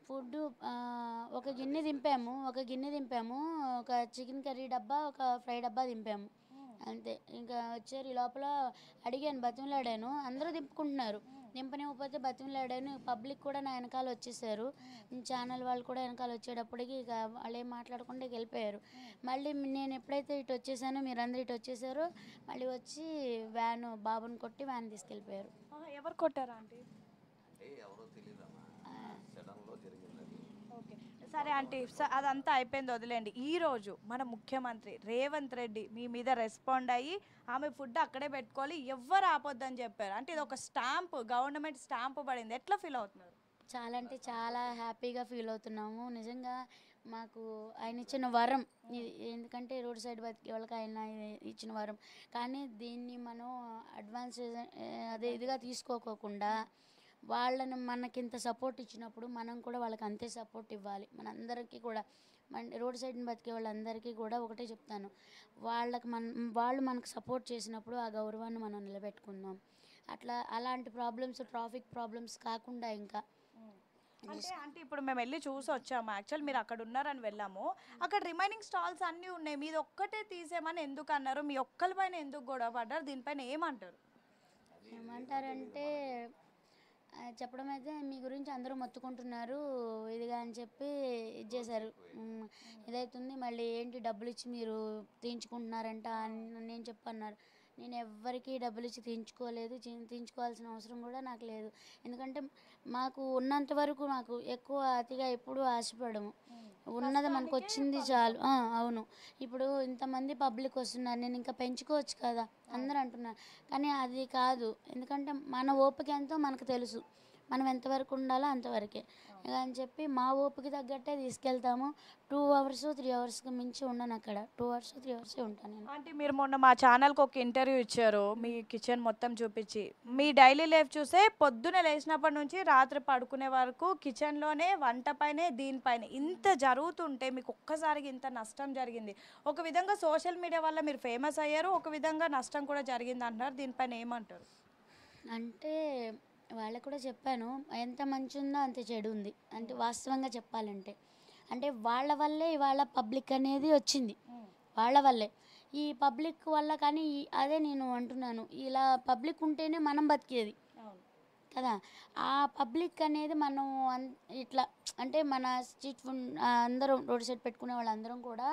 Food ఒక గిన్నె దింపాము, ఒక చికెన్ కర్రీ డబ్బా, ఒక ఫ్రై డబ్బా దింపాము అంతే. ఇంకా వచ్చారు. ఈ లోపల అడిగాను, బతిమలాడాను, అందరూ దింపుకుంటున్నారు. దింపనివ్వకపోతే బతిమలాడాను. పబ్లిక్ కూడా నా వెనకాల వచ్చేసారు. ఛానల్ వాళ్ళు కూడా వెనకాల వచ్చేటప్పటికి ఇక వాళ్ళు ఏం మాట్లాడకుండా ఇక వెళ్ళిపోయారు. మళ్ళీ నేను ఎప్పుడైతే ఇటు వచ్చేసానో మీరందరూ ఇటు వచ్చేసారో మళ్ళీ వచ్చి బాబుని కొట్టి వ్యాన్ తీసుకెళ్ళిపోయారు. ఎవరు కొట్టారా ఆంటీ? ఓకే. సరే ఆంటీ, అదంతా అయిపోయింది, వదిలేండి. ఈరోజు మన ముఖ్యమంత్రి రేవంత్ రెడ్డి మీ మీద రెస్పాండ్ అయ్యి ఆమె ఫుడ్ అక్కడే పెట్టుకోవాలి, ఎవ్వరు ఆపొద్దని చెప్పారు. అంటే ఇది ఒక స్టాంప్, గవర్నమెంట్ స్టాంప్ పడింది. ఎట్లా ఫీల్ అవుతున్నారు? చాలా అంటే చాలా హ్యాపీగా ఫీల్ అవుతున్నాము. నిజంగా మాకు ఆయన ఇచ్చిన వరం ఇది. ఎందుకంటే రోడ్ సైడ్ బతికే వాళ్ళకి ఆయన ఇచ్చిన వరం. కానీ దీన్ని మనం అడ్వాన్స్ అదే ఇదిగా తీసుకోకోకుండా వాళ్ళని మనకింత సపోర్ట్ ఇచ్చినప్పుడు మనం కూడా వాళ్ళకి అంతే సపోర్ట్ ఇవ్వాలి. మనందరికీ కూడా రోడ్ సైడ్ని బతికే వాళ్ళందరికీ కూడా ఒకటే చెప్తాను, వాళ్ళు మనకు సపోర్ట్ చేసినప్పుడు ఆ గౌరవాన్ని మనం నిలబెట్టుకుందాం. అలాంటి ప్రాబ్లమ్స్, ట్రాఫిక్ ప్రాబ్లమ్స్ కాకుండా ఇంకా అంటే అంటే ఇప్పుడు మేము వెళ్ళి చూసి వచ్చాము. యాక్చువల్ మీరు అక్కడ ఉన్నారని వెళ్ళాము. అక్కడ రిమైనింగ్ స్టాల్స్ అన్నీ ఉన్నాయి, మీది ఒక్కటే తీసేమని ఎందుకు అన్నారు? మీ ఒక్కరి పైన ఎందుకు గొడవ పడ్డారు? దీనిపైన ఏమంటారు? ఏమంటారంటే చెప్పడం అయితే మీ గురించి అందరూ మొత్తుకుంటున్నారు ఇదిగా అని చెప్పి ఇది చేశారు. ఇదవుతుంది మళ్ళీ ఏంటి డబ్బులు ఇచ్చి మీరు తీయించుకుంటున్నారంట అని నేను చెప్పన్నారు. నేను ఎవ్వరికీ డబ్బులు ఇచ్చి తీయించుకోలేదు, తీయించుకోవాల్సిన అవసరం కూడా నాకు లేదు. ఎందుకంటే మాకు ఉన్నంత వరకు మాకు ఎక్కువ అతిగా ఎప్పుడూ ఆశపడము. ఉన్నది మనకు వచ్చింది చాలు. అవును. ఇప్పుడు ఇంతమంది పబ్లిక్ వస్తున్నారు, నేను ఇంకా పెంచుకోవచ్చు కదా అందరూ అంటున్నారు. కానీ అది కాదు. ఎందుకంటే మన ఓపిక ఎంతో మనకు తెలుసు, మనం ఎంతవరకు ఉండాలో అంతవరకే అని చెప్పి మా ఓపిక తగ్గట్టే తీసుకెళ్తాము. 2 అవర్స్ 3 అవర్స్కి మించి ఉండను అక్కడ. 2 అవర్స్ 3 అవర్సే ఉంటాను నేను. అంటే మీరు మొన్న మా ఛానల్కి ఒక ఇంటర్వ్యూ ఇచ్చారు, మీ కిచెన్ మొత్తం చూపించి. మీ డైలీ లైఫ్ చూసే పొద్దున లేచినప్పటి నుంచి రాత్రి పడుకునే వరకు కిచెన్లోనే, వంట పైనే, దీనిపైన ఇంత జరుగుతుంటే మీకు ఒక్కసారికి ఇంత నష్టం జరిగింది. ఒక విధంగా సోషల్ మీడియా వల్ల మీరు ఫేమస్ అయ్యారు, ఒక విధంగా నష్టం కూడా జరిగింది అంటున్నారు. దీనిపైన ఏమంటారు? అంటే వాళ్ళకు కూడా చెప్పాను, ఎంత మంచి ఉందో అంత చెడు ఉంది. అంటే వాస్తవంగా చెప్పాలంటే అంటే వాళ్ళ వల్లే ఇవాళ పబ్లిక్ అనేది వచ్చింది, వాళ్ళ వల్లే ఈ పబ్లిక్ వల్ల. కానీ అదే నేను అంటున్నాను, ఇలా పబ్లిక్ ఉంటేనే మనం బతికేది కదా. ఆ పబ్లిక్ అనేది మనం ఇట్లా అంటే మన స్ట్రీట్ ఫుడ్ అందరం రోడ్ సైడ్ పెట్టుకునే వాళ్ళందరం కూడా